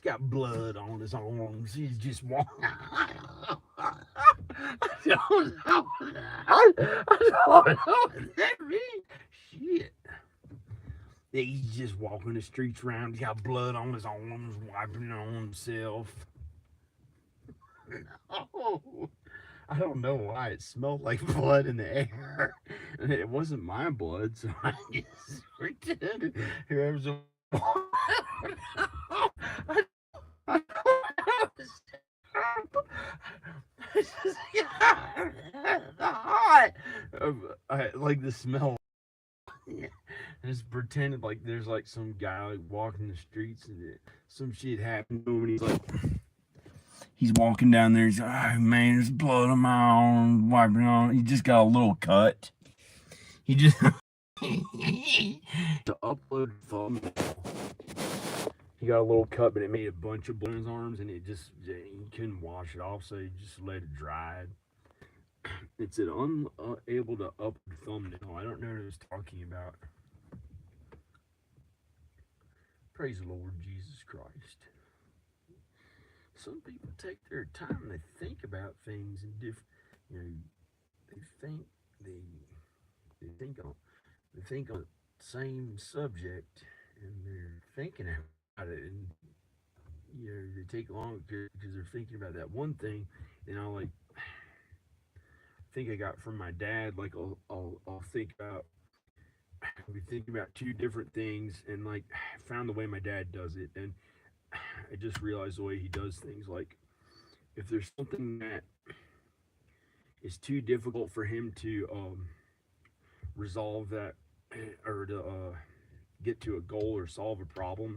got blood on his arms. He's just walking. That mean shit. He's just walking the streets around. He's got blood on his arms, wiping it on himself. Oh, I don't know why it smelled like blood in the air. And it wasn't my blood, so I just pretended whoever's. I like the smell. Just pretended like there's like some guy like walking the streets and some shit happened to him and he's walking down there. He's like, oh man, there's blood on my arm, wiping on. He just got a little cut. He just to upload thumbnail. He got a little cut, but it made a bunch of blood on his arms, and it just he couldn't wash it off, so he just let it dry. It said unable to upload thumbnail. I don't know what it was talking about. Praise the Lord Jesus Christ. Some people take their time and they think about things in different. You know, they think they they think on they think on the same subject, and they're thinking about it, and they take long because they're thinking about that one thing, and think I got from my dad. Like I'll think about I'll be thinking about two different things, and like found the way my dad does it, and I just realized the way he does things. Like if there's something that is too difficult for him to resolve that or to get to a goal or solve a problem,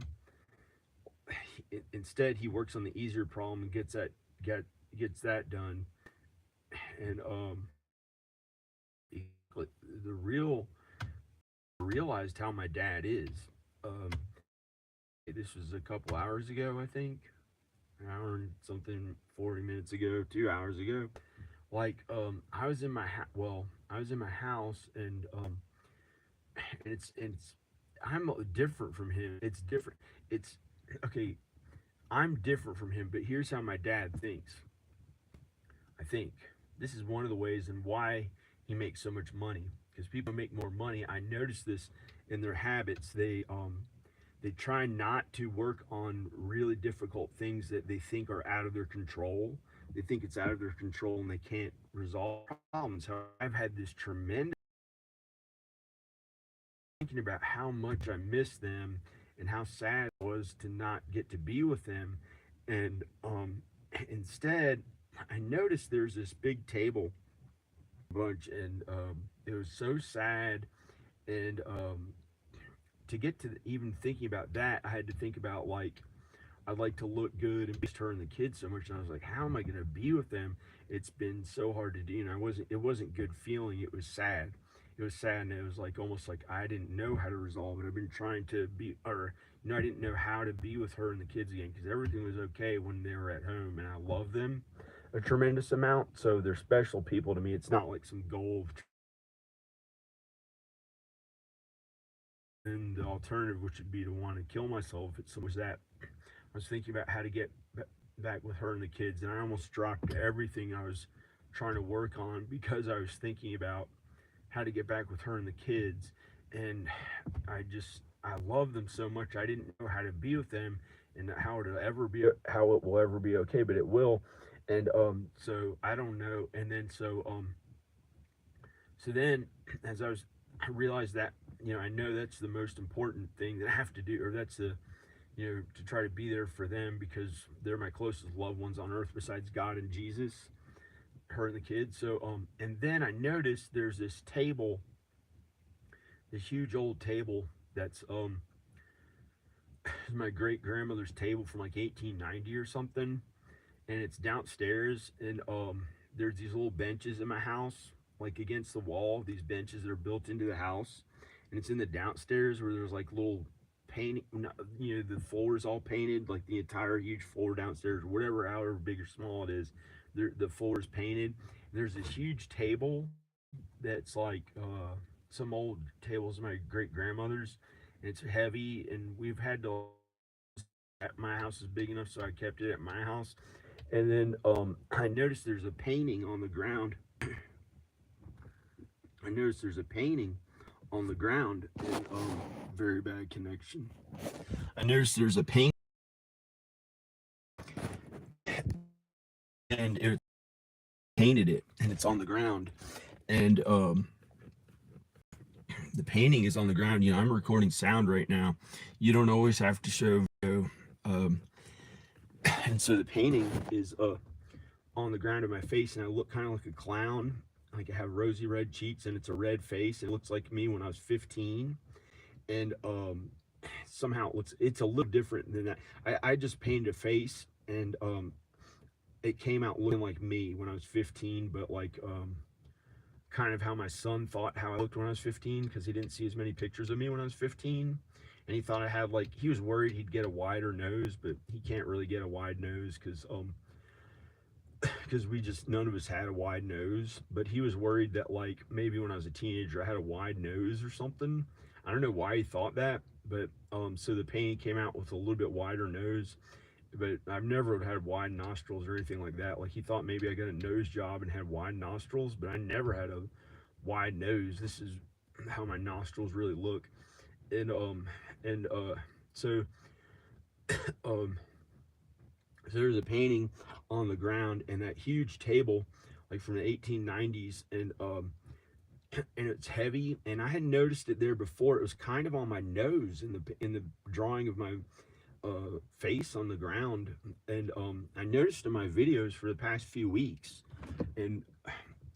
instead he works on the easier problem and get gets that done. And the real realized how my dad is. Um, this was a couple hours ago, I think, an hour and something, 40 minutes ago, 2 hours ago. Like I was in my I was in my house, and it's I'm different from him. It's different. It's okay. I'm different from him, but here's how my dad thinks. I think this is one of the ways and why he makes so much money. Because people make more money. I notice this in their habits. They try not to work on really difficult things that they think are out of their control. They think it's out of their control and they can't resolve problems. So I've had this tremendous thinking about how much I miss them and how sad it was to not get to be with them. And instead, I noticed there's this big table bunch, and it was so sad. And to get to even thinking about that, I had to think about like I'd like to look good and be her and the kids so much. And I was like, how am I going to be with them? It's been so hard to do. And it wasn't good feeling. It was sad. It was sad. And it was like almost like I didn't know how to resolve it. I've been trying to be, or, I didn't know how to be with her and the kids again because everything was okay when they were at home. And I love them a tremendous amount. So they're special people to me. It's not like some goal of, and the alternative, which would be to want to kill myself. It's so much that I was thinking about how to get back with her and the kids, and I almost dropped everything I was trying to work on because I was thinking about how to get back with her and the kids. And I love them so much. I didn't know how to be with them and how it will ever be okay, but it will. And so I don't know. And then so then as I realized that I know that's the most important thing that I have to do, or that's the to try to be there for them because they're my closest loved ones on earth besides God and Jesus, her and the kids. So and then I noticed there's this table, this huge old table that's my great grandmother's table from like 1890 or something, and it's downstairs. And there's these little benches in my house, like against the wall. These benches that are built into the house, and it's in the downstairs where there's like little painting. The floor is all painted, like the entire huge floor downstairs, or whatever, however big or small it is. The floor is painted. And there's this huge table that's like some old tables of my great grandmother's, and it's heavy, and we've had to my house is big enough, so I kept it at my house. And then I noticed there's a painting on the ground. I noticed there's a painting on the ground, and very bad connection. I noticed there's a paint, and it painted it, and it's on the ground, and the painting is on the ground. You know, I'm recording sound right now. You don't always have to show video, and so the painting is on the ground of my face, and I look kind of like a clown. Like I have rosy red cheeks, and it's a red face. It looks like me when I was 15, and somehow it's a little different than that. I just painted a face, and it came out looking like me when I was 15, but like kind of how my son thought how I looked when I was 15, because he didn't see as many pictures of me when I was 15, and he thought I had like, he was worried he'd get a wider nose, but he can't really get a wide nose because we just, none of us had a wide nose. But he was worried that like maybe when I was a teenager I had a wide nose or something. I don't know why he thought that, but so the painting came out with a little bit wider nose, but I've never had wide nostrils or anything like that. Like he thought maybe I got a nose job and had wide nostrils, but I never had a wide nose. This is how my nostrils really look. And so um so there's a painting on the ground, and that huge table like from the 1890s, and it's heavy, and I hadn't noticed it there before. It was kind of on my nose in the drawing of my face on the ground. And I noticed in my videos for the past few weeks, and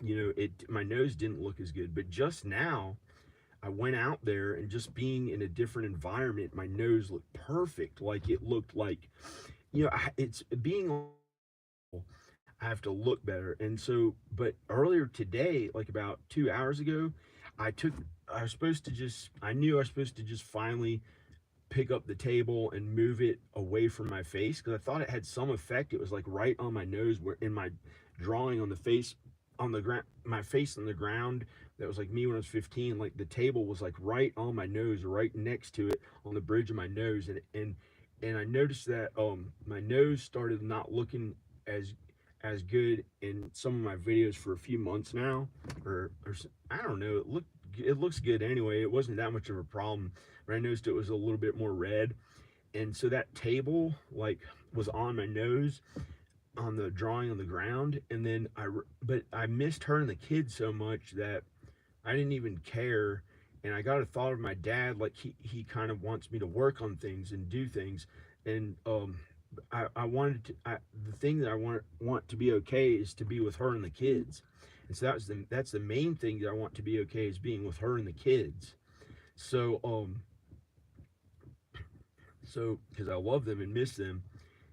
you know, my nose didn't look as good, but just now I went out there, and just being in a different environment, my nose looked perfect. Like it looked like, you know, it's being, I have to look better. And so, but earlier today, like about 2 hours ago, I took, I was supposed to just, I knew I was supposed to just finally pick up the table and move it away from my face, because I thought it had some effect. It was like right on my nose, where in my drawing on the face, on the ground, my face on the ground, that was like me when I was 15. Like the table was like right on my nose, right next to it on the bridge of my nose. And I noticed that my nose started not looking as good in some of my videos for a few months now, or I don't know. It looks good anyway. It wasn't that much of a problem, but I noticed it was a little bit more red, and so that table like was on my nose on the drawing on the ground. And then but I missed her and the kids so much that I didn't even care. And I got a thought of my dad, like he kind of wants me to work on things and do things. And I wanted to, the thing that I want to be okay is to be with her and the kids. And so that's the main thing that I want to be okay, is being with her and the kids. So so because I love them and miss them.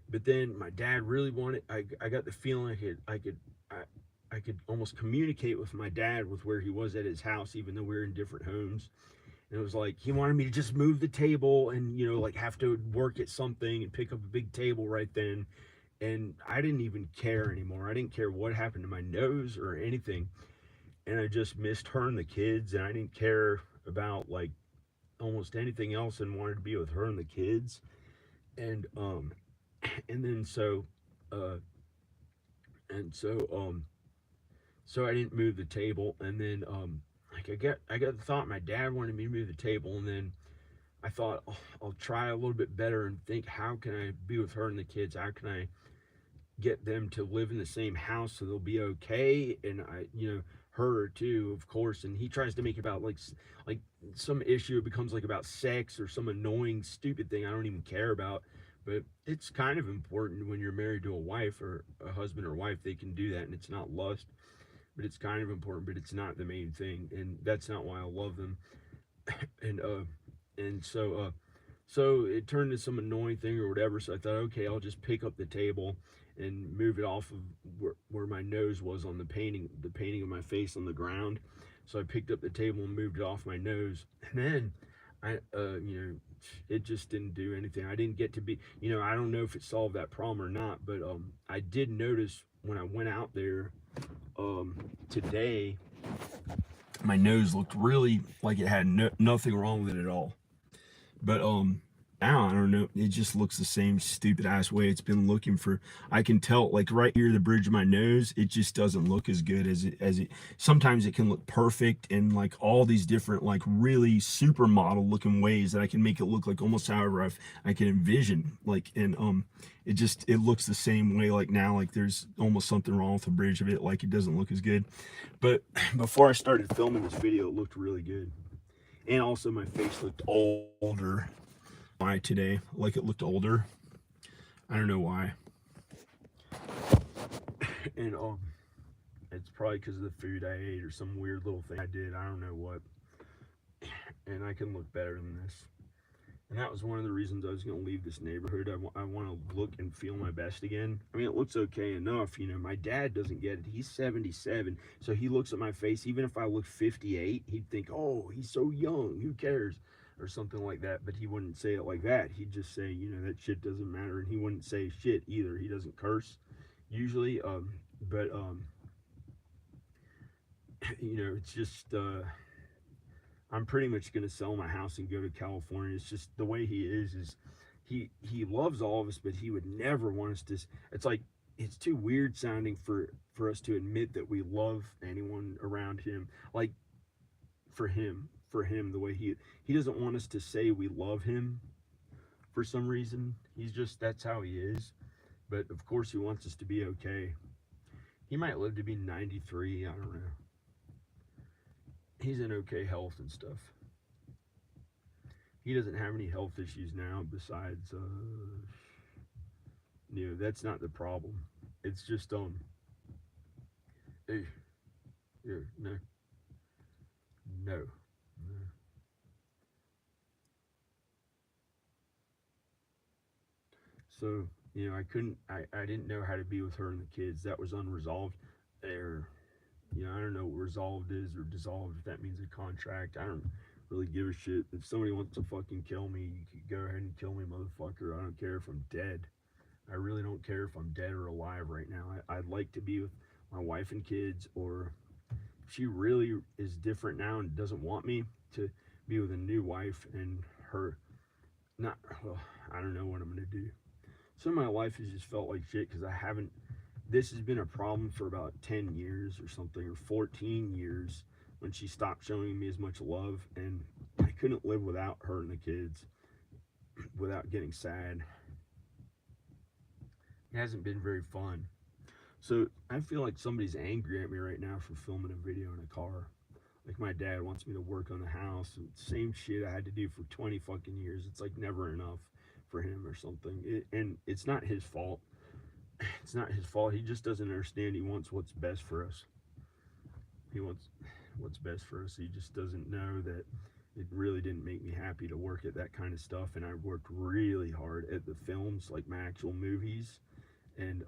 But then my dad really wanted, I got the feeling I could almost communicate with my dad with where he was at his house, even though we were in different homes. And it was like he wanted me to just move the table, and you know, like have to work at something and pick up a big table right then. And I didn't even care anymore. I didn't care what happened to my nose or anything. And I just missed her and the kids, and I didn't care about like almost anything else, and wanted to be with her and the kids. And and then uh and so I didn't move the table. And then like I got the thought my dad wanted me to move the table, and then I thought, oh, I'll try a little bit better and think, how can I be with her and the kids? How can I get them to live in the same house so they'll be okay? And I, you know, her too, of course. And he tries to make it about like some issue. It becomes like about sex or some annoying stupid thing I don't even care about. But it's kind of important when you're married to a wife or a husband or wife. They can do that, and it's not lust, but it's kind of important, but it's not the main thing. And that's not why I love them. And so it turned into some annoying thing or whatever. So I thought, okay, I'll just pick up the table and move it off of where my nose was on the painting of my face on the ground. So I picked up the table and moved it off my nose. And then I you know, it just didn't do anything. I didn't get to be, you know, I don't know if it solved that problem or not, but I did notice when I went out there today, my nose looked really like it had nothing wrong with it at all. But now I don't know, it just looks the same stupid ass way it's been looking for. I can tell, like right here the bridge of my nose, it just doesn't look as good as it sometimes it can look perfect in like all these different like really supermodel looking ways that I can make it look like almost however I can envision, like, and it looks the same way. Like now, like there's almost something wrong with the bridge of it, like it doesn't look as good. But before I started filming this video, it looked really good. And also my face looked older why today, like it looked older. I don't know why. And it's probably because of the food I ate or some weird little thing I did. I don't know what. And I can look better than this. And that was one of the reasons I was going to leave this neighborhood. I want to look and feel my best again. I mean, it looks okay enough. You know, my dad doesn't get it. He's 77. So he looks at my face. Even if I look 58, he'd think, oh, he's so young. Who cares? Or something like that. But he wouldn't say it like that. He'd just say, you know, that shit doesn't matter. And he wouldn't say shit either. He doesn't curse usually. But, you know, it's just, I'm pretty much going to sell my house and go to California. It's just the way he is he loves all of us, but he would never want us to. It's like it's too weird sounding for us to admit that we love anyone around him. Like for him, the way he doesn't want us to say we love him for some reason. He's just that's how he is. But of course, he wants us to be okay. He might live to be 93. I don't know. He's in okay health and stuff. He doesn't have any health issues now besides you know, that's not the problem. It's just hey, here, no, no, no. So, you know, I didn't know how to be with her and the kids. That was unresolved. There, you know, I don't know what resolved is or dissolved, if that means a contract. I don't really give a shit. If somebody wants to fucking kill me, you can go ahead and kill me, motherfucker. I don't care if I'm dead. I really don't care if I'm dead or alive right now. I'd like to be with my wife and kids, or if she really is different now and doesn't want me to be with a new wife and her not, well, I don't know what I'm gonna do. Some of my life has just felt like shit because I haven't. This has been a problem for about 10 years or something, or 14 years when she stopped showing me as much love, and I couldn't live without her and the kids without getting sad. It hasn't been very fun. So I feel like somebody's angry at me right now for filming a video in a car. Like my dad wants me to work on the house. Same shit I had to do for 20 fucking years. It's like never enough for him or something. And it's not his fault. It's not his fault. He just doesn't understand. He wants what's best for us. He wants what's best for us. He just doesn't know that it really didn't make me happy to work at that kind of stuff. And I worked really hard at the films, like my actual movies, and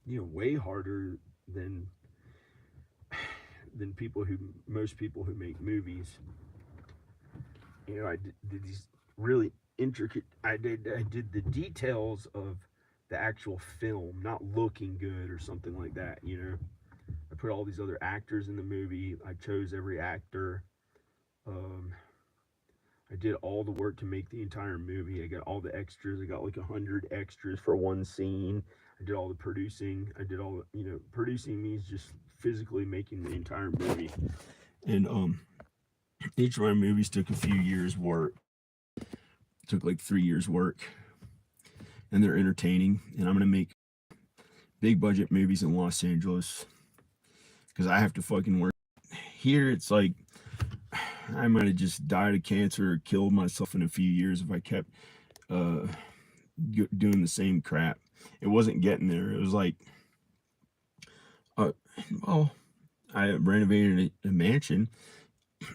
you know, way harder than people who most people who make movies. You know, I did these really intricate. I did the details of the actual film, not looking good or something like that. You know, I put all these other actors in the movie. I chose every actor. Um, I did all the work to make the entire movie. I got all the extras. I got like 100 extras for one scene. I did all the producing. I did all the, you know, producing means just physically making the entire movie. And each of my movies took a few years work. It took like 3 years work, and they're entertaining. And I'm gonna make big budget movies in Los Angeles because I have to fucking work. Here it's like I might have just died of cancer or killed myself in a few years if I kept uh, doing the same crap. It wasn't getting there. It was like, uh, well, I renovated a mansion.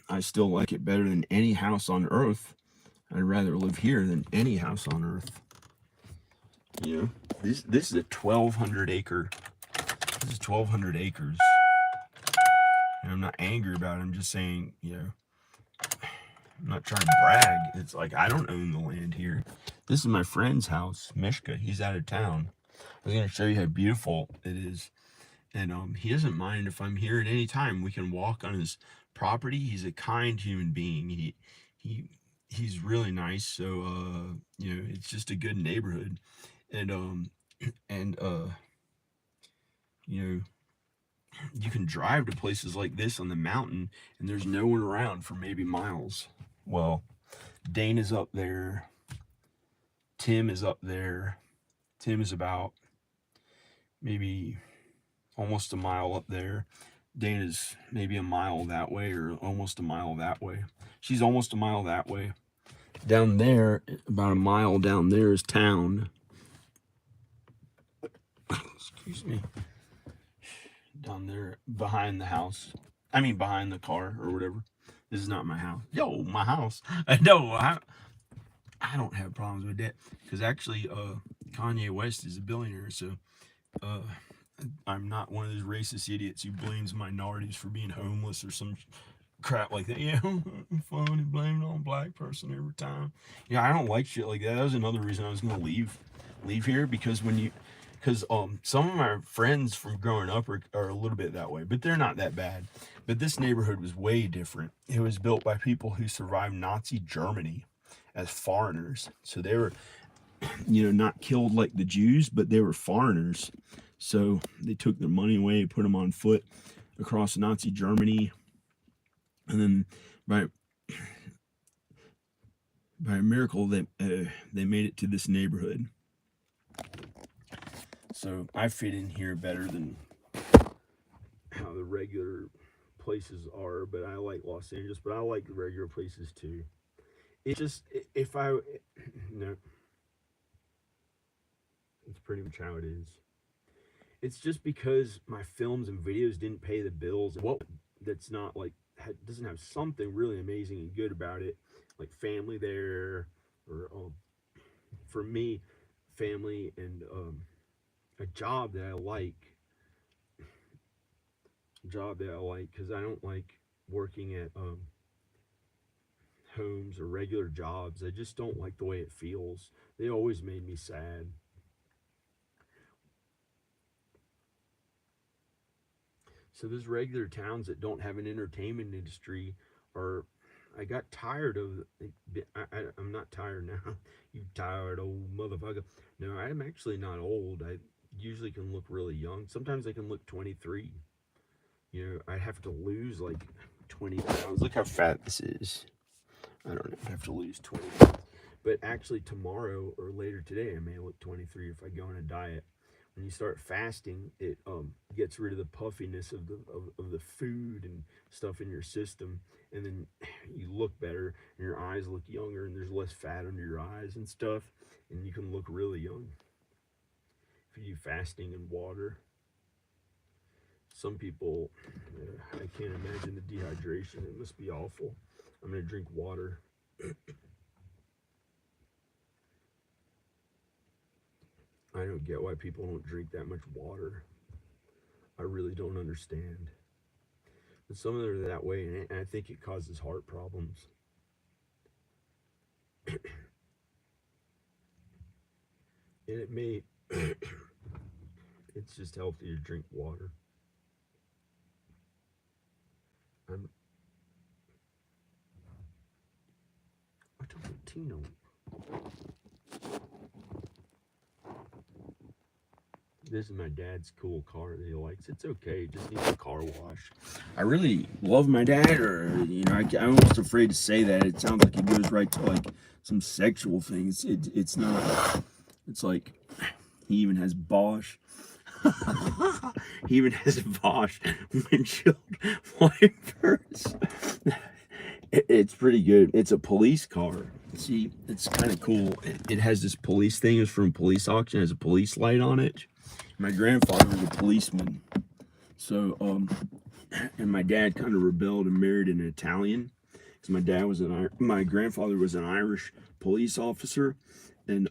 I still like it better than any house on earth. I'd rather live here than any house on earth. You know, this is a 1,200 acre. This is 1,200 acres. And I'm not angry about it. I'm just saying, you know, I'm not trying to brag. It's like I don't own the land here. This is my friend's house, Mishka. He's out of town. I was gonna show you how beautiful it is, and he doesn't mind if I'm here at any time. We can walk on his property. He's a kind human being. He he's really nice. So you know, it's just a good neighborhood, and and you know, you can drive to places like this on the mountain, and there's no one around for maybe miles. Well, Dana's up there. Tim is up there. Tim is about maybe almost a mile up there. Dana's maybe a mile that way or almost a mile that way. She's almost a mile that way. Down there, about a mile down there is town. Excuse me. Down there behind the house. I mean, behind the car or whatever. This is not my house. Yo, my house. No, I don't have problems with that because actually, Kanye West is a billionaire, so uh, I'm not one of those racist idiots who blames minorities for being homeless or some crap like that. Yeah, funny, blame it on a black person every time. Yeah, I don't like shit like that. That was another reason I was gonna leave here because some of my friends from growing up are a little bit that way, but they're not that bad. But this neighborhood was way different. It was built by people who survived Nazi Germany as foreigners, so they were, you know, not killed like the Jews, but they were foreigners. So they took their money away, put them on foot across Nazi Germany, and then by a miracle they made it to this neighborhood. So I fit in here better than how the regular places are. But I like Los Angeles, but I like the regular places too. It's just if I no, it's pretty much how it is. It's just because my films and videos didn't pay the bills. What that's not like doesn't have something really amazing and good about it, like family there, or for me, family and a job that I like. Job that I like because I don't like working at homes or regular jobs. I just don't like the way it feels. They always made me sad. So those regular towns that don't have an entertainment industry are, I got tired of. I'm not tired now. You tired old motherfucker. No, I'm actually not old. I usually can look really young. Sometimes I can look 23. You know, I have to lose like 20 pounds. Look how fat this is. I don't know. I have to lose 20 pounds. But actually, tomorrow or later today, I may look 23 if I go on a diet. When you start fasting, it gets rid of the puffiness of the food and stuff in your system, and then you look better, and your eyes look younger, and there's less fat under your eyes and stuff, and you can look really young if you do fasting and water. Some people, I can't imagine the dehydration. It must be awful. I'm gonna drink water. I don't get why people don't drink that much water. I really don't understand. But some of them are that way, and I think it causes heart problems. And it may, it's just healthy to drink water. I'm a Tino. This is my dad's cool car that he likes. It's okay. It just needs a car wash. I really love my dad, or you know, I'm almost afraid to say that. It sounds like it goes right to like some sexual things. It's not. It's like he even has Bosch. He even has Bosch windshield wipers. It's pretty good. It's a police car. See, it's kind of cool. It has this police thing. It's from a police auction. It has a police light on it. My grandfather was a policeman. So, and my dad kind of rebelled and married an Italian. Because my grandfather was an Irish police officer, and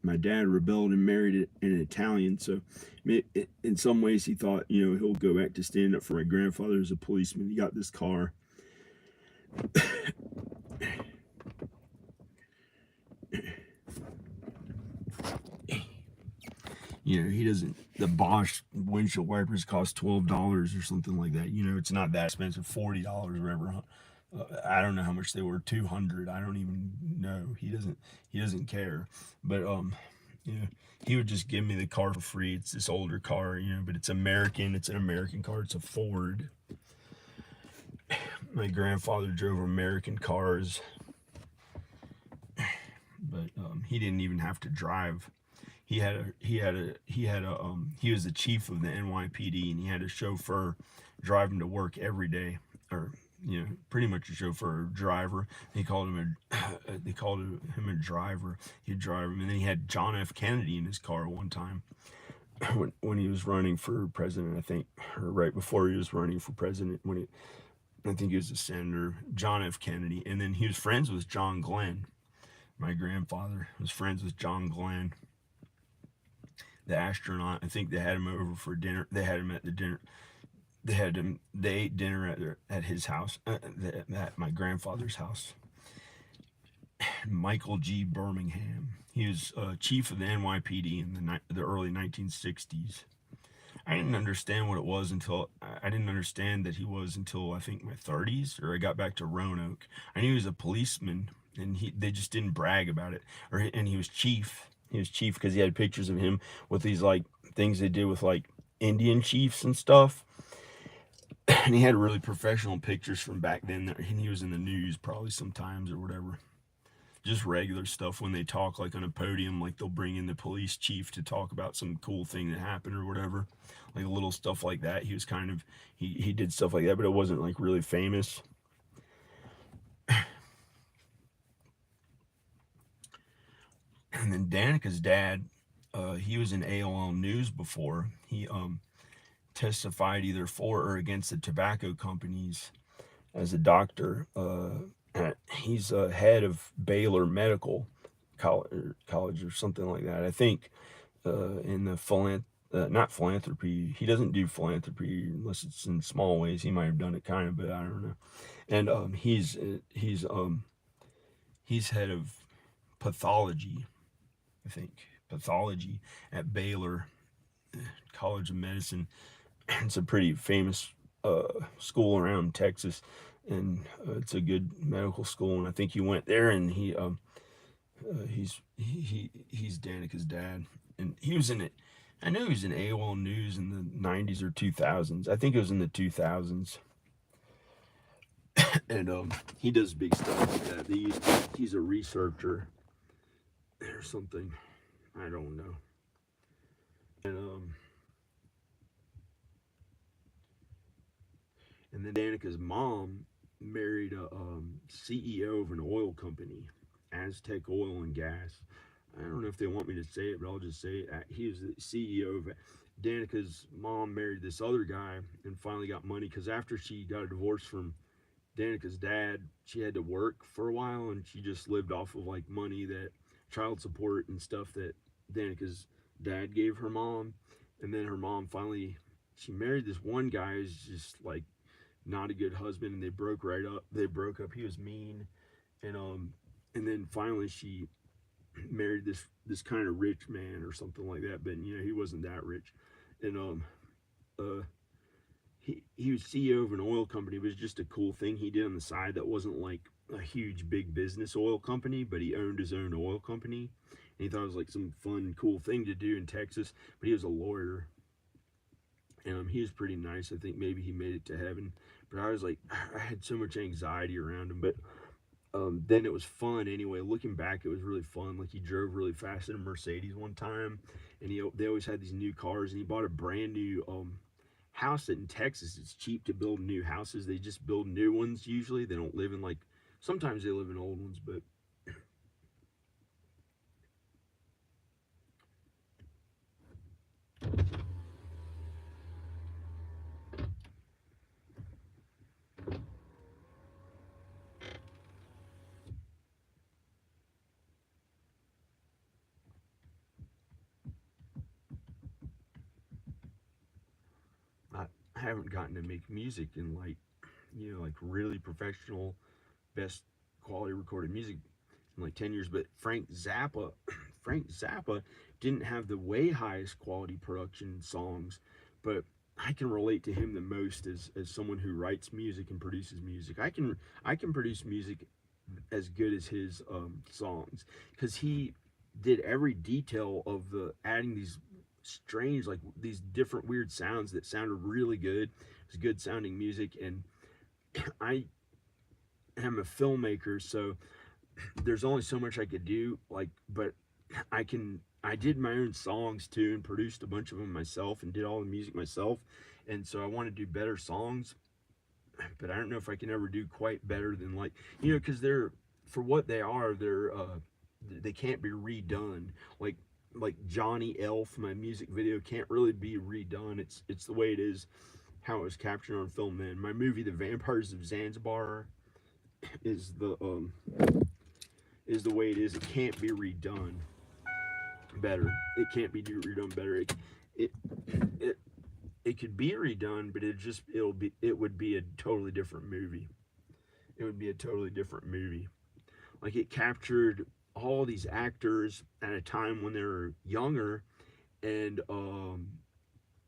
my dad rebelled and married an Italian. So, in some ways, he thought, you know, he'll go back to stand up for my grandfather as a policeman. He got this car. You know, he doesn't. The Bosch windshield wipers cost $12 or something like that. You know, it's not that expensive. $40 or whatever. I don't know how much they were. 200. I don't even know. He doesn't care. But you know, he would just give me the car for free. It's this older car, but it's American. It's an American car. It's a Ford. My grandfather drove American cars, but he didn't even have to drive. He was the chief of the NYPD, and he had a chauffeur drive him to work every day, or pretty much a chauffeur, or driver. They called him a driver. He'd drive him, and then he had John F. Kennedy in his car one time when he was running for president, I think, or right before he was running for president. I think he was a senator, John F. Kennedy, and then he was friends with John Glenn. My grandfather was friends with John Glenn, the astronaut. I think they had him over for dinner. They had him at the dinner. They ate dinner at his house, at my grandfather's house. Michael G. Birmingham. He was chief of the NYPD in the early 1960s. I didn't understand what it was until I didn't understand that he was until I think my 30s, or I got back to Roanoke. I knew he was a policeman, and they just didn't brag about it. And he was chief. He was chief because he had pictures of him with these like things they did with like Indian chiefs and stuff. And he had really professional pictures from back then. And he was in the news probably sometimes or whatever. Just regular stuff when they talk like on a podium, like they'll bring in the police chief to talk about some cool thing that happened or whatever, like little stuff like that. He was kind of he did stuff like that, but it wasn't like really famous. And then Danica's dad, he was in AOL News before. He testified either for or against the tobacco companies as a doctor. He's head of Baylor Medical College or something like that. I think in the not philanthropy. He doesn't do philanthropy unless it's in small ways. He might have done it kind of, but I don't know. And he's head of pathology. I think pathology at Baylor College of Medicine. It's a pretty famous school around Texas, and it's a good medical school. And I think he went there, and he's Danica's dad, and he was in it. I know he was in AOL News in the 90s or 2000s. I think it was in the 2000s. And he does big stuff like that. He's a researcher or something. I don't know. And then Danica's mom married a CEO of an oil company, Aztec Oil and Gas. I don't know if they want me to say it, but I'll just say it. He was the CEO of it. Danica's mom married this other guy and finally got money because after she got a divorce from Danica's dad, she had to work for a while, and she just lived off of like money, that child support and stuff that Danica's dad gave her mom. And then her mom finally, she married this one guy who's just like not a good husband, and they broke up. He was mean, and then finally she married this kind of rich man or something like that, but he wasn't that rich. And he was CEO of an oil company. It was just a cool thing he did on the side that wasn't like a huge big business oil company, but he owned his own oil company, and he thought it was like some fun cool thing to do in Texas. But he was a lawyer, and he was pretty nice. I think maybe he made it to heaven, but I was like, I had so much anxiety around him. But then it was fun anyway. Looking back, it was really fun. Like, he drove really fast in a Mercedes one time, and they always had these new cars, and he bought a brand new house in Texas. It's cheap to build new houses. They just build new ones usually. They don't live in like, sometimes they live in old ones, but I haven't gotten to make music in like, like really professional, best quality recorded music in like 10 years. But Frank Zappa didn't have the way highest quality production songs, but I can relate to him the most as someone who writes music and produces music. I can produce music as good as his songs, because he did every detail of the adding these strange, like these different weird sounds that sounded really good. It's good sounding music. And I am a filmmaker, so there's only so much I could do, like, but I did my own songs too and produced a bunch of them myself and did all the music myself. And so I want to do better songs, but I don't know if I can ever do quite better than, like, because they're, for what they are, they can't be redone. Like Johnny Elf, my music video, can't really be redone. It's the way it is, how it was captured on film. Then my movie, The Vampires of Zanzibar, is the way it is. It can't be redone better. It can't be redone better. It it it could be redone, but it would be a totally different movie. It would be a totally different movie. Like, it captured all these actors at a time when they were younger, and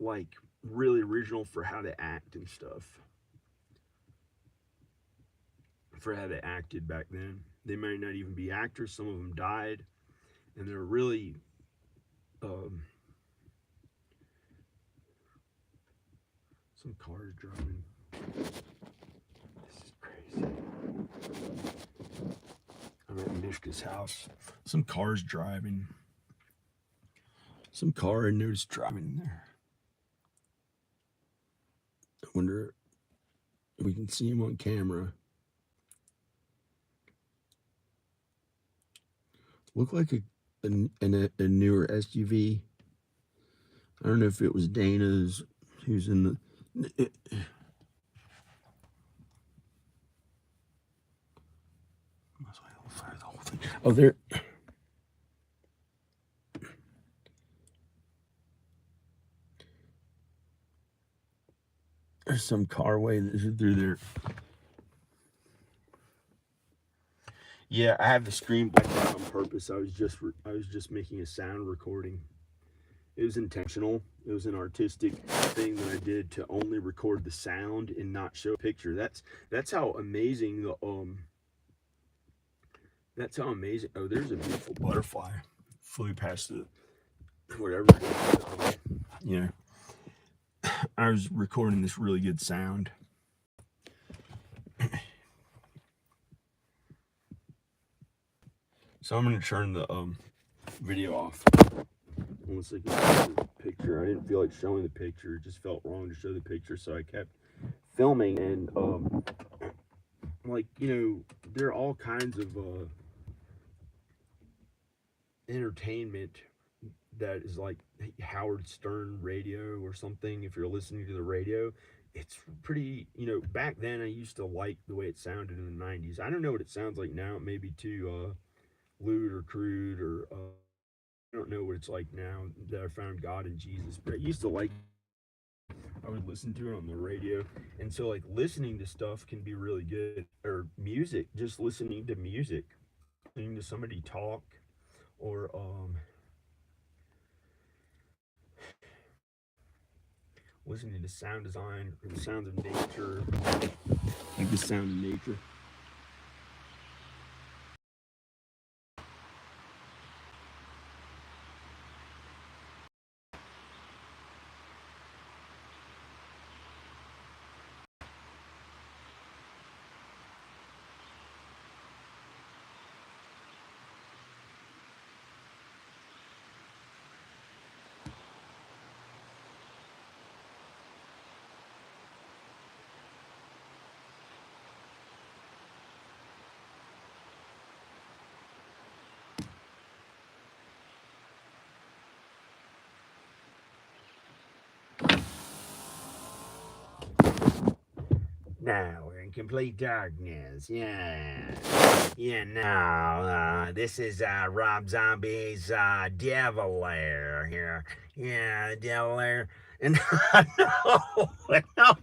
like, really original for how they act and stuff. For how they acted back then. They might not even be actors. Some of them died, and they're really um, some cars driving. This is crazy. I'm at Mishka's house. Some cars driving. Some car I noticed driving in there. I wonder if we can see him on camera. Looked like a newer SUV. I don't know if it was Dana's, who's in the. Oh, there. There's some car way through there. Yeah, I have the screen blacked out on purpose. I was just making a sound recording. It was intentional. It was an artistic thing that I did to only record the sound and not show a picture. That's how amazing the That's how amazing. Oh, there's a beautiful butterfly. Flew past the whatever. Yeah. I was recording this really good sound. So I'm gonna turn the video off. Once I can see the picture. I didn't feel like showing the picture. It just felt wrong to show the picture, so I kept filming. And like, there are all kinds of entertainment that is like Howard Stern radio or something. If you're listening to the radio, it's pretty, back then I used to like the way it sounded in the 90s. I don't know what it sounds like now. It may be too lewd or crude, or I don't know what it's like now that I found God and Jesus, but I used to like, I would listen to it on the radio. And so, like, listening to stuff can be really good, or music, just listening to music, listening to somebody talk, or listening to sound design, or the sounds of nature, like the sound of nature. Now we're in complete darkness. Yeah. Yeah, no. This is Rob Zombie's Devil Lair here. Yeah, the Devil Lair. And no, no, no.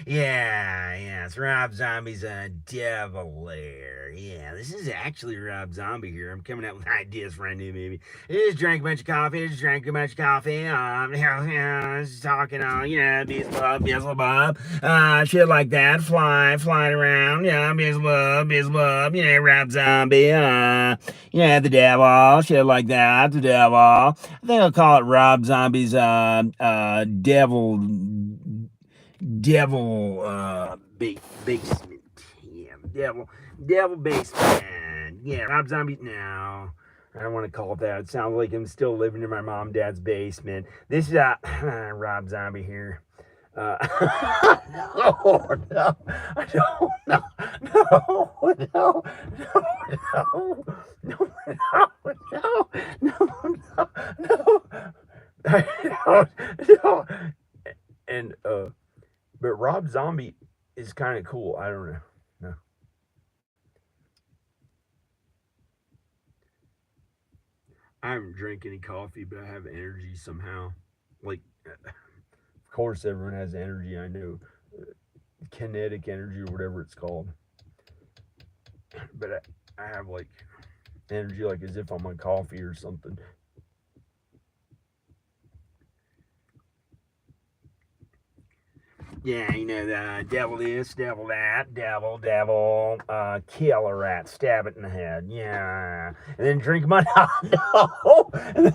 Yeah, it's Rob Zombie's Devil Lair. Yeah, this is actually Rob Zombie here. I'm coming up with ideas for a new movie. I just drank a bunch of coffee. Just drank a bunch of coffee. Just talking on, Beelzebub, shit like that. Flying around. Yeah, Beelzebub. Yeah, Rob Zombie. The devil, shit like that. The devil. I think I'll call it Rob Zombie's devil basement. Yeah, devil basement. Yeah, Rob Zombie. No, I don't want to call it that. It sounds like I'm still living in my mom and dad's basement. This is Rob Zombie here. No, no, I don't, no, no, no, no, no, no, no, no, no, no, and but Rob Zombie is kind of cool. I don't know. No. I haven't drank any coffee, but I have energy somehow. Like, of course, everyone has energy. I know, kinetic energy or whatever it's called. But I have like energy, like as if I'm on coffee or something. Yeah, the devil this, devil that, devil, kill a rat, stab it in the head. Yeah. And then drink my no, no,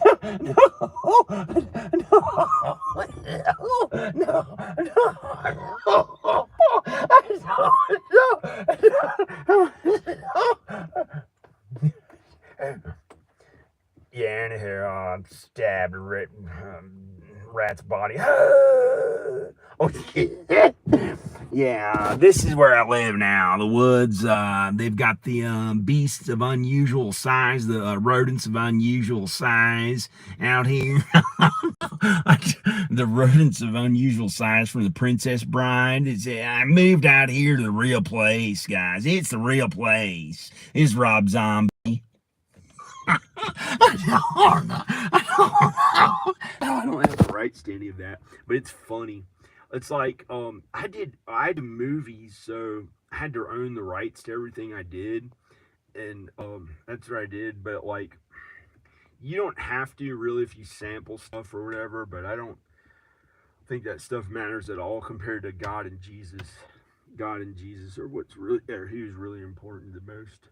no. Yeah, anyhow, stabbed a rat's body. Oh, yeah. Yeah, this is where I live now. The woods, they've got the beasts of unusual size, the rodents of unusual size out here. The rodents of unusual size from the Princess Bride. I moved out here to the real place, guys. It's the real place. It's Rob Zombie. I don't have the rights to any of that, but it's funny. It's like I had movies, so I had to own the rights to everything I did, and that's what I did. But like, you don't have to really if you sample stuff or whatever. But I don't think that stuff matters at all compared to God and Jesus. God and Jesus are who's really important the most.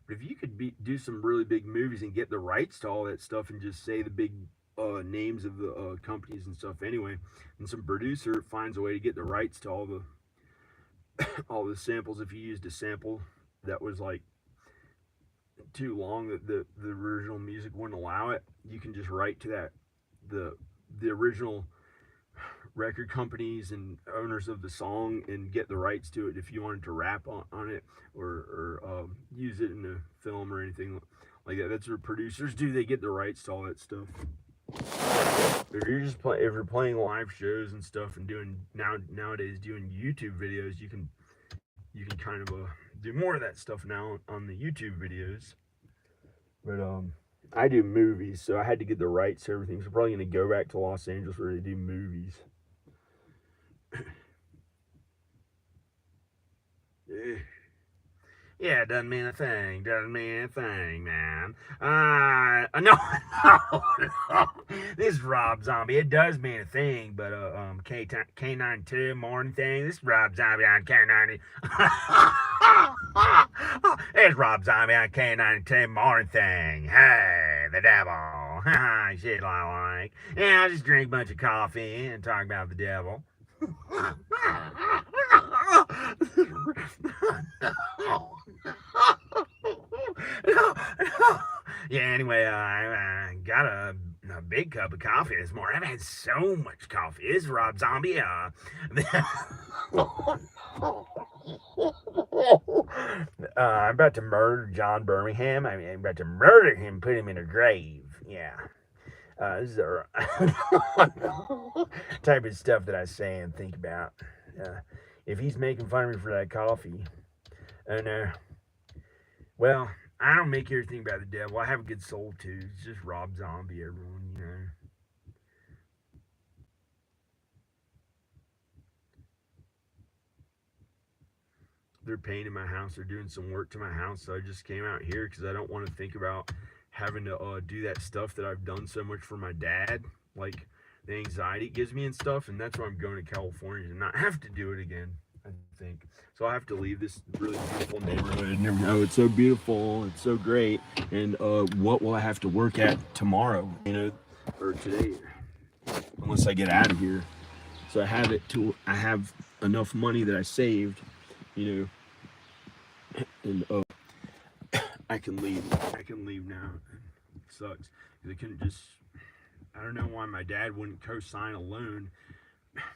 But if you could do some really big movies and get the rights to all that stuff and just say the big names of the companies and stuff anyway, and some producer finds a way to get the rights to all the samples. If you used a sample that was like too long that the original music wouldn't allow it, you can just write to the original record companies and owners of the song and get the rights to it if you wanted to rap on it or use it in a film or anything like that. That's what producers do. They get the rights to all that stuff. If you're playing live shows and stuff and nowadays doing YouTube videos, you can kind of do more of that stuff now on the YouTube videos. But I do movies, so I had to get the rights to everything. So I'm probably gonna go back to Los Angeles where they do movies. Yeah, it doesn't mean a thing. Doesn't mean a thing, man. No, no, no. This is Rob Zombie. It does mean a thing, but K92 morning thing. This is Rob Zombie on K90. It's Rob Zombie on K92 morning thing. Hey, the devil. Shit I like. Yeah, I just drink a bunch of coffee and talk about the devil. Yeah, anyway, I got a big cup of coffee this morning. I've had so much coffee. This is Rob Zombie. I'm about to murder John Birmingham. I'm about to murder him, put him in a grave. Yeah. This is a type of stuff that I say and think about. If he's making fun of me for that coffee, oh no. Well, I don't make everything about the devil. I have a good soul too. It's just Rob Zombie, everyone, you know. They're painting my house. They're doing some work to my house. So I just came out here because I don't want to think about having to do that stuff that I've done so much for my dad. Like the anxiety it gives me and stuff. And that's why I'm going to California to not have to do it again, I think. So I have to leave this really beautiful neighborhood. Oh, it's so beautiful. It's so great. And what will I have to work at tomorrow? You know, or today, unless I get out of here. So I have enough money that I saved, you know, and I can leave. I can leave now. It sucks. They couldn't just. I don't know why my dad wouldn't co-sign a loan,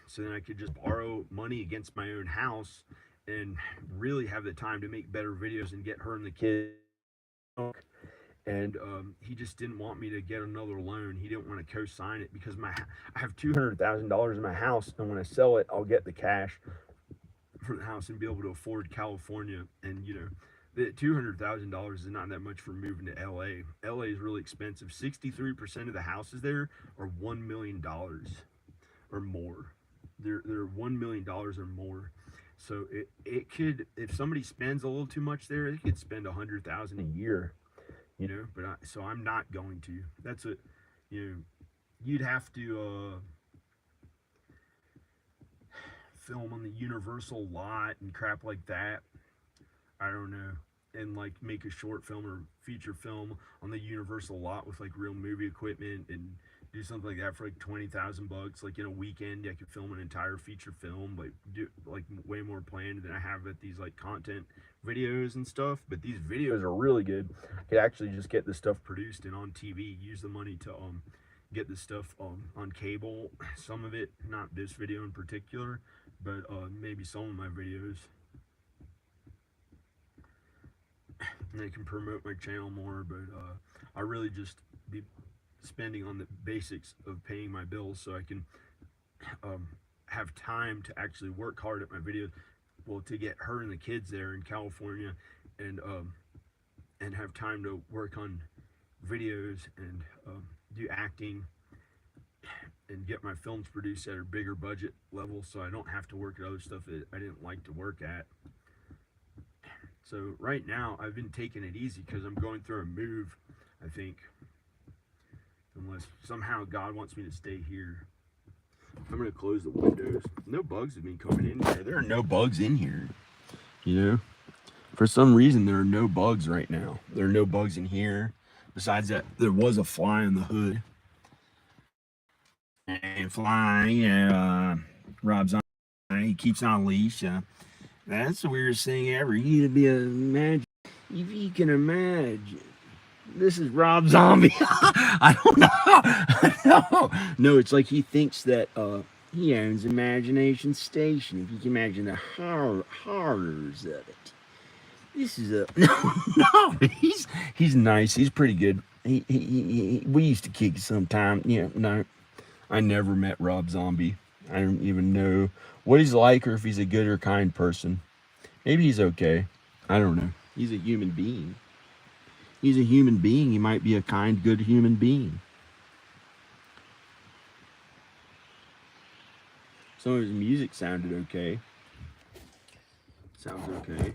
so then I could just borrow money against my own house and really have the time to make better videos and get her and the kids. And he just didn't want me to get another loan. He didn't want to co-sign it because I have $200,000 in my house, and when I sell it, I'll get the cash for the house and be able to afford California. And you know, the $200,000 is not that much for moving to LA. LA is really expensive. 63% of the houses there are $1 million or more. They're $1 million or more. So it could, if somebody spends a little too much there, they could spend $100,000 a year. You know, but so I'm not going to. That's what, you know, you'd have to film on the Universal lot and crap like that. I don't know. And like make a short film or feature film on the Universal lot with like real movie equipment and do something like that for like $20,000. Like in a weekend, I could film an entire feature film, like do like way more planned than I have at these like content videos and stuff. But these videos are really good. I could actually just get this stuff produced and on TV. Use the money to get this stuff on cable. Some of it, not this video in particular, but maybe some of my videos. And I can promote my channel more, but I really just be spending on the basics of paying my bills so I can have time to actually work hard at my videos. Well, to get her and the kids there in California, and have time to work on videos and do acting and get my films produced at a bigger budget level, so I don't have to work at other stuff that I didn't like to work at. So right now, I've been taking it easy because I'm going through a move, I think. Unless somehow God wants me to stay here. I'm going to close the windows. No bugs have been coming in here. There are no bugs in here. You know? For some reason, there are no bugs right now. There are no bugs in here. Besides that, there was a fly in the hood. And fly, you know, Rob's on. He keeps on a leash. That's the weirdest thing ever. You'd be imagine if you can imagine. This is Rob Zombie. I don't know. No, it's like he thinks that he owns Imagination Station. If you can imagine the horrors of it. This is a no. He's nice. He's pretty good. We used to kick sometime. Yeah, no, I never met Rob Zombie. I don't even know what he's like or if he's a good or kind person. Maybe he's okay. I don't know. He's a human being. He's a human being. He might be a kind, good human being. Some of his music sounded okay. Sounds okay.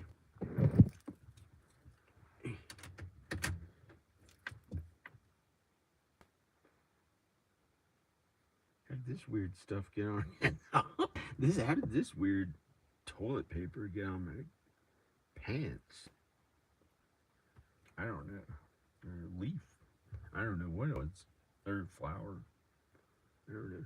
How did this weird stuff get on? How did this weird toilet paper get on my pants? I don't know. Or leaf. I don't know what it was. Or flower. I don't know.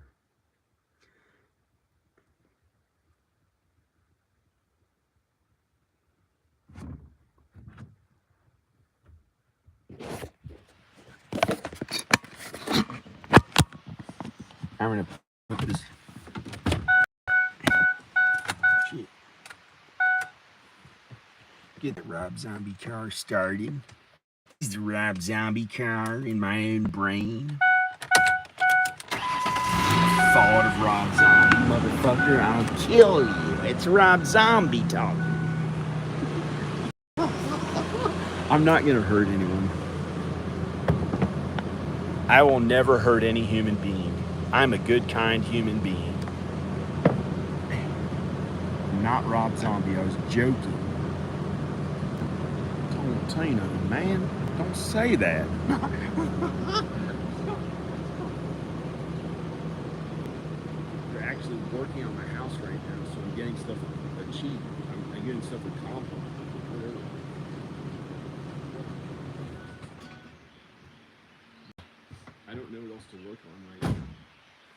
I'm gonna put this. Shit. Get the Rob Zombie car started. This is the Rob Zombie car in my own brain. Thought of Rob Zombie, motherfucker. I'll kill you. It's Rob Zombie talking. I'm not going to hurt anyone. I will never hurt any human being. I'm a good, kind human being. Not Rob Zombie. I was joking. Don't tell you nothing, man. Don't say that. They're actually working on my house right now, so I'm getting stuff cheap. I'm getting stuff with compost. I don't know what else to work on right now.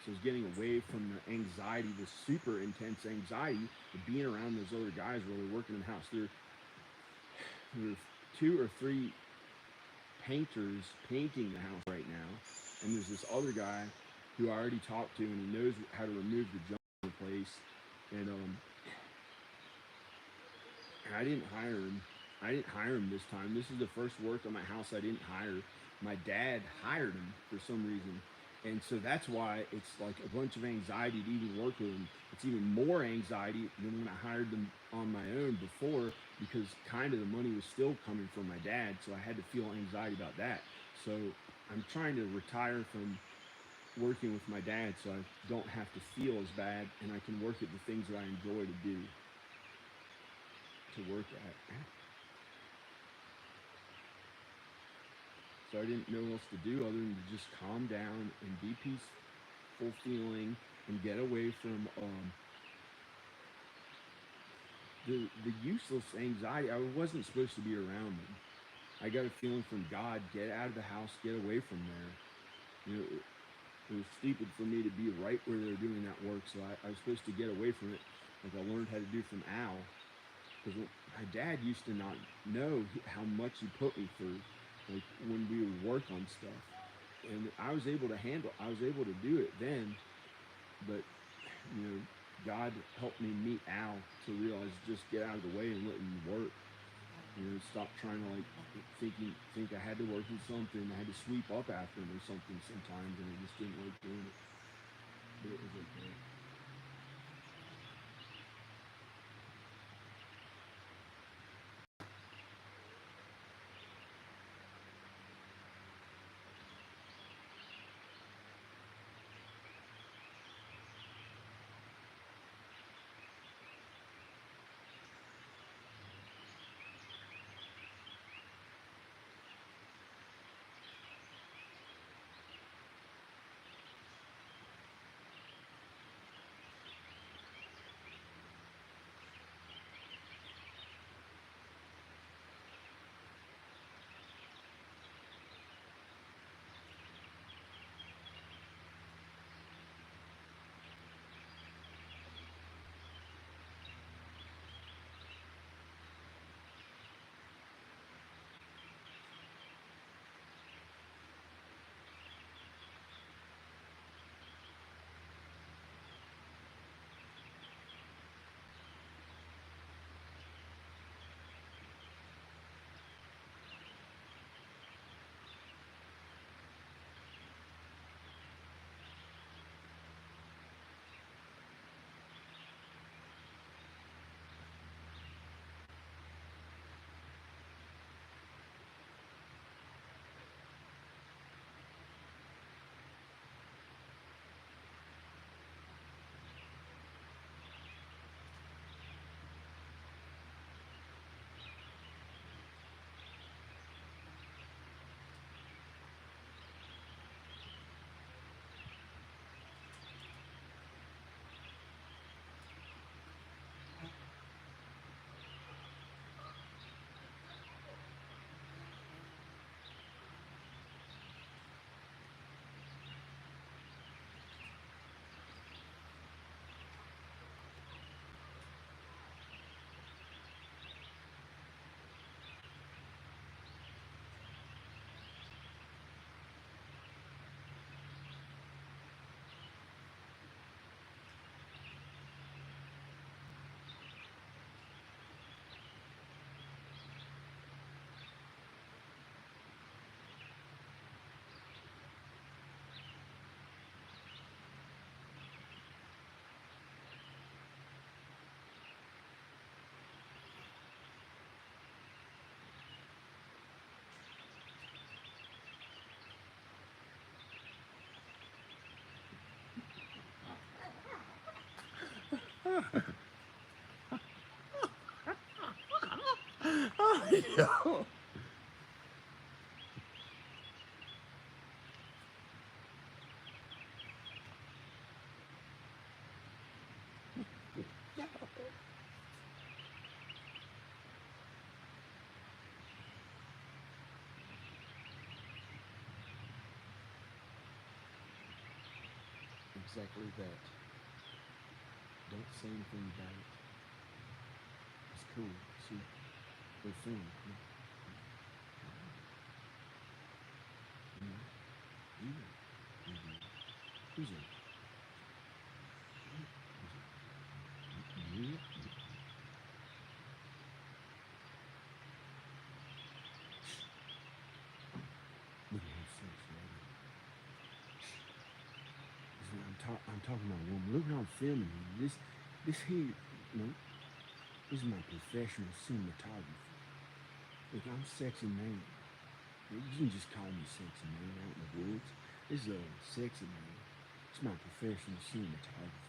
So I was getting away from the anxiety, the super intense anxiety of being around those other guys while they're working in the house. There are 2 or 3 painters painting the house right now, and there's this other guy who I already talked to, and he knows how to remove the junk from the place. And I didn't hire him. I didn't hire him this time. This is the first work on my house I didn't hire. My dad hired him for some reason. And so that's why it's like a bunch of anxiety to even work with him. It's even more anxiety than when I hired them on my own before, because kind of the money was still coming from my dad. So I had to feel anxiety about that. So I'm trying to retire from working with my dad so I don't have to feel as bad, and I can work at the things that I enjoy to do, to work at. So I didn't know what else to do other than to just calm down and be peaceful feeling and get away from the useless anxiety. I wasn't supposed to be around them. I got a feeling from God, get out of the house, get away from there. You know, it was stupid for me to be right where they're doing that work, so I was supposed to get away from it, like I learned how to do from Al. Because my dad used to not know how much he put me through, like when we would work on stuff, and I was able to handle. I was able to do it then, but God helped me meet Al to realize just get out of the way and let me work. Stop trying to think I had to work in something. I had to sweep up after him or something sometimes, and I just didn't like doing it. But it was okay. Oh, exactly that. Don't say anything about it. It's cool. See, we're filming. You know, you know, you know. Who's it? You? Look at her face, right? Listen, I'm talking about a woman. Look what I'm filming here. This here, no, this is my professional cinematographer. Look, I'm sexy man. You can just call me sexy man out in the woods. This is a sexy man. It's my professional cinematographer.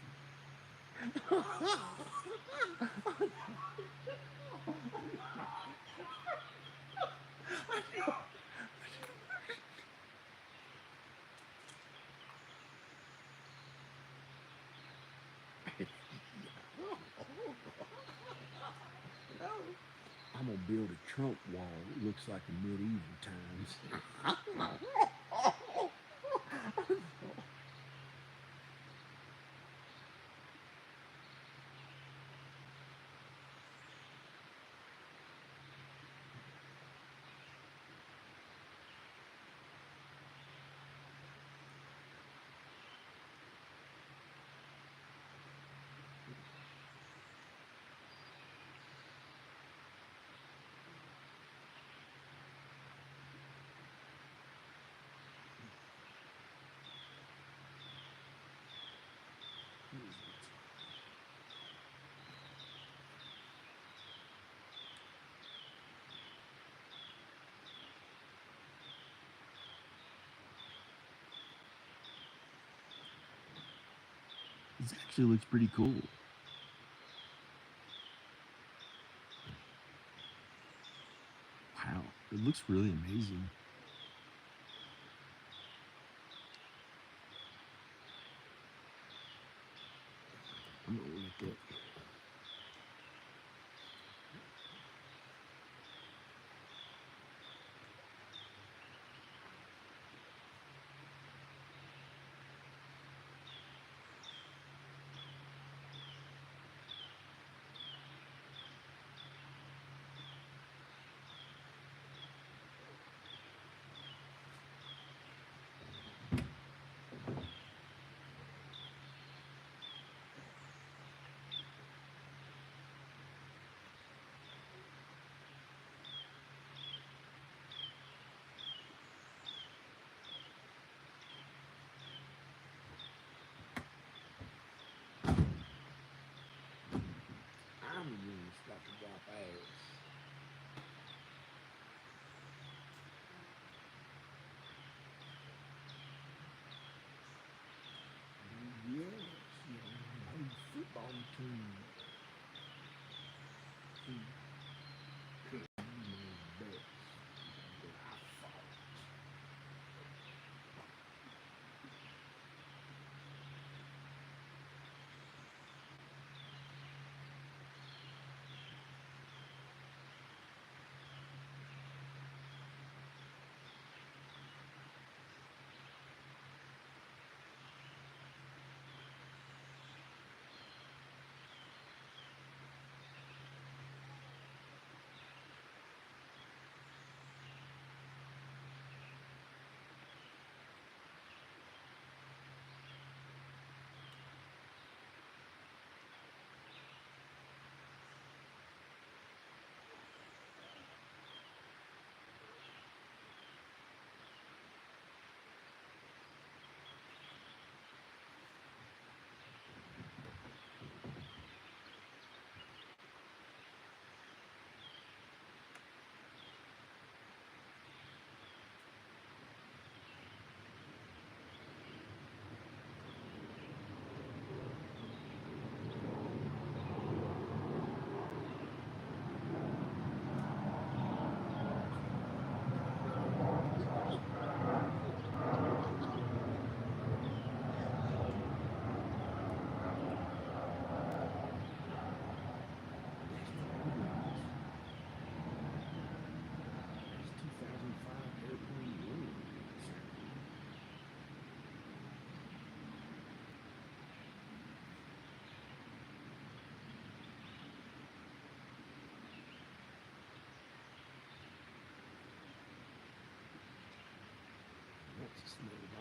I'm gonna build a Trump wall that looks like the medieval times. This actually looks pretty cool. Wow, it looks really amazing. I'm gonna look up.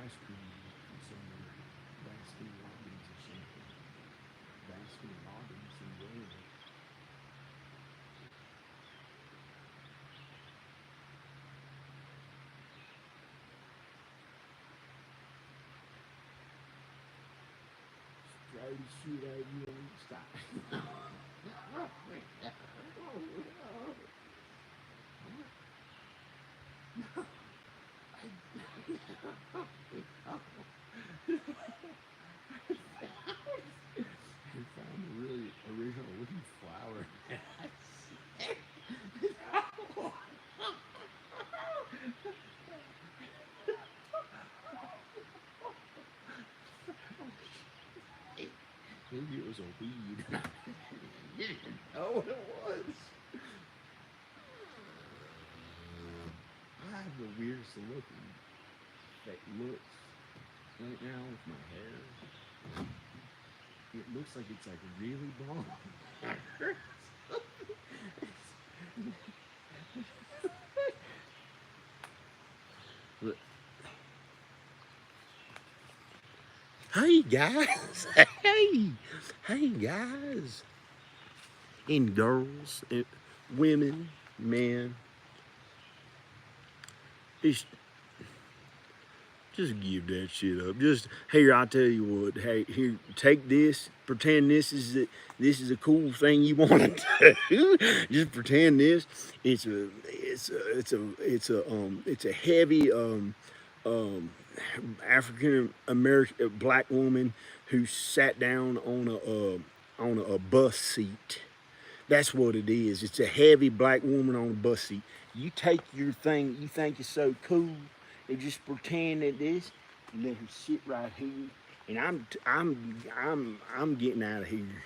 ice cream from somewhere. Baskin Robbins or something. Baskin Robbins and where? Straight as shit out you ain't stop. He found a really original looking flower. Maybe it was a weed. Didn't know what it was. I have the weirdest looking looks right now with my hair. It looks like it's like really long. Look. Hey guys, hey guys, and girls, and women, men. Just give that shit up. Just here, I tell you what. Hey, here, take this. Pretend this is a cool thing you want to do. Just pretend this. It's a heavy um African American black woman who sat down on a bus seat. That's what it is. It's a heavy black woman on a bus seat. You take your thing you think is so cool and just pretend that this, and let her sit right here. And I'm getting out of here.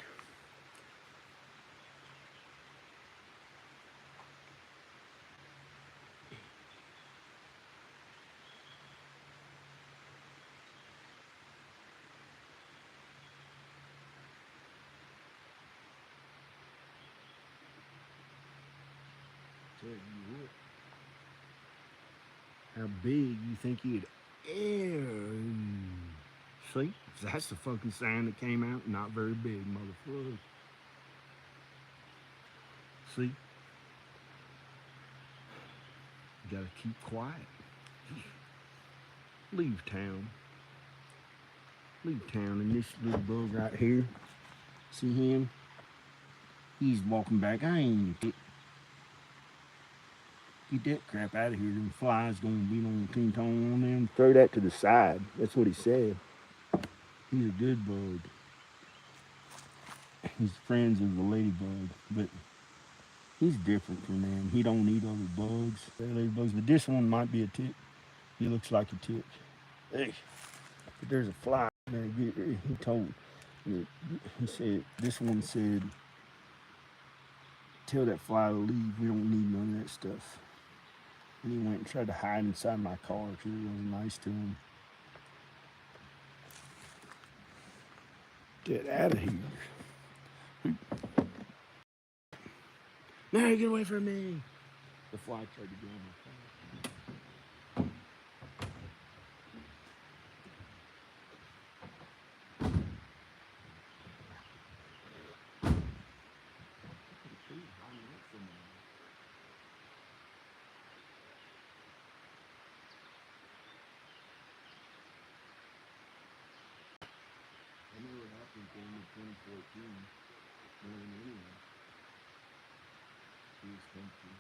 Tell you what, how big you think you'd ew. See? That's the fucking sign that came out. Not very big, motherfucker. See? You gotta keep quiet. Leave town. Leave town. And this little bug right here. See him? He's walking back. I ain't get that crap out of here. Them flies gonna be on the ting tong on them. Throw that to the side. That's what he said. He's a good bug. He's friends with the ladybug, but he's different from them. He don't eat other bugs. Ladybugs, but this one might be a tick. He looks like a tick. Hey, but there's a fly there. He told. He said this one said, "Tell that fly to leave. We don't need none of that stuff." And he went and tried to hide inside my car because it wasn't nice to him. Get out of here. No, get away from me. The fly tried to get on my car. I knew what happened to him in 2014. More than anyone. He was country.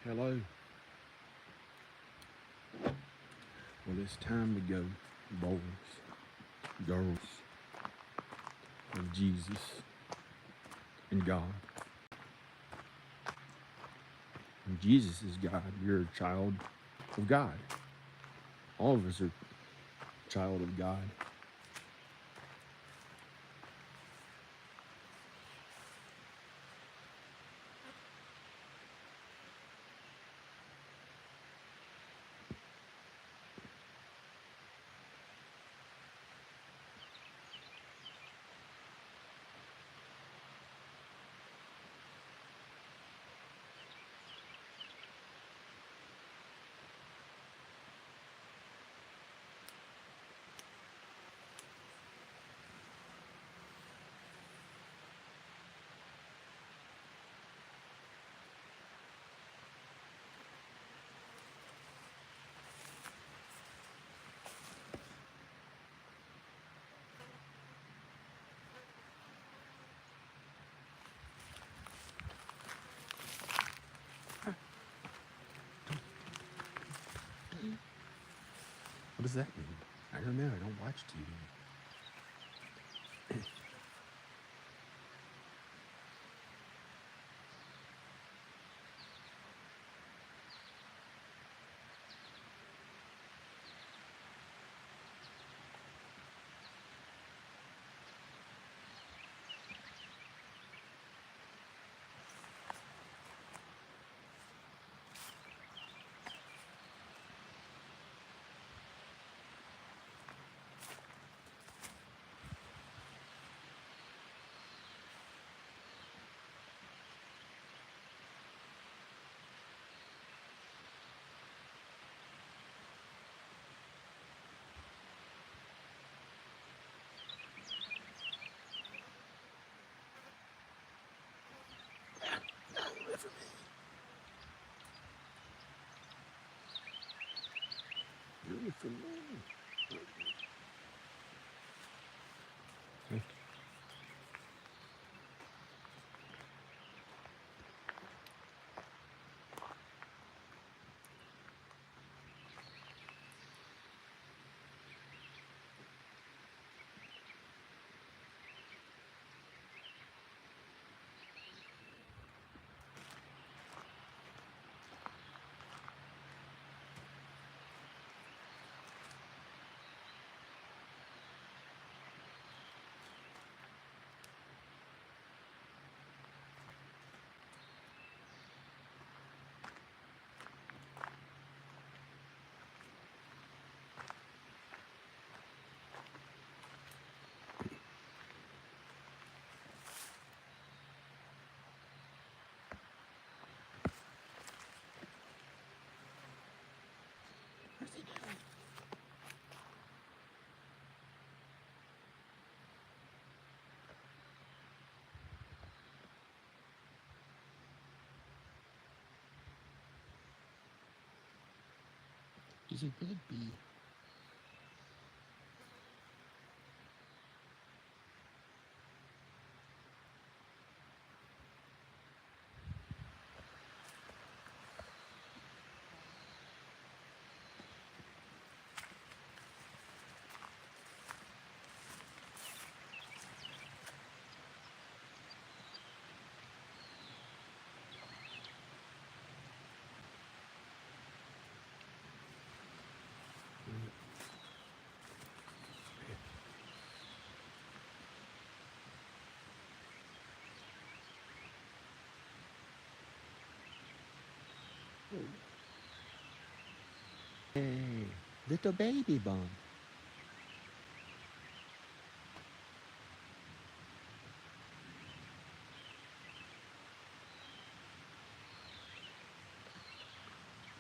Hello. Well, it's time to go, boys, girls, of Jesus and God. And Jesus is God. You're a child of God. All of us are a child of God. What does that mean? I don't know. I don't watch TV. Really for me. What's he doing? He's a good bee. Hey, little baby bum.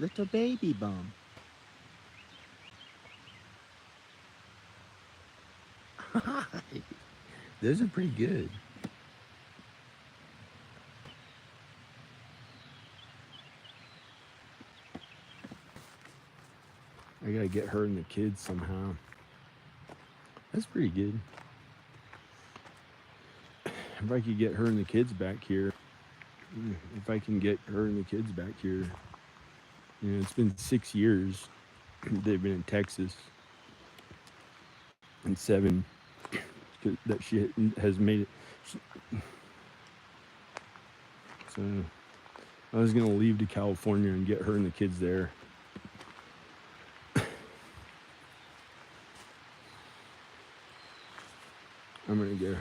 Little baby bum. Those are pretty good. I gotta get her and the kids somehow. That's pretty good. If I could get her and the kids back here. If I can get her and the kids back here, It's been 6 years they've been in Texas, and 7 that she has made it. So I was gonna leave to California and get her and the kids there. I'm gonna go.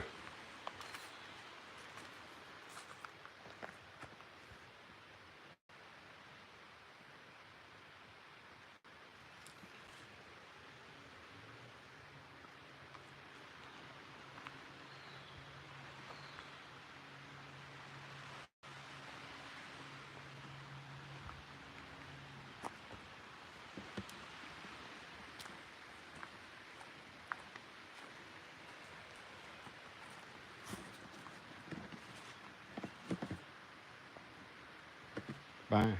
Bye.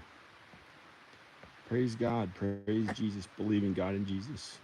Praise God. Praise Jesus. Believe in God and Jesus.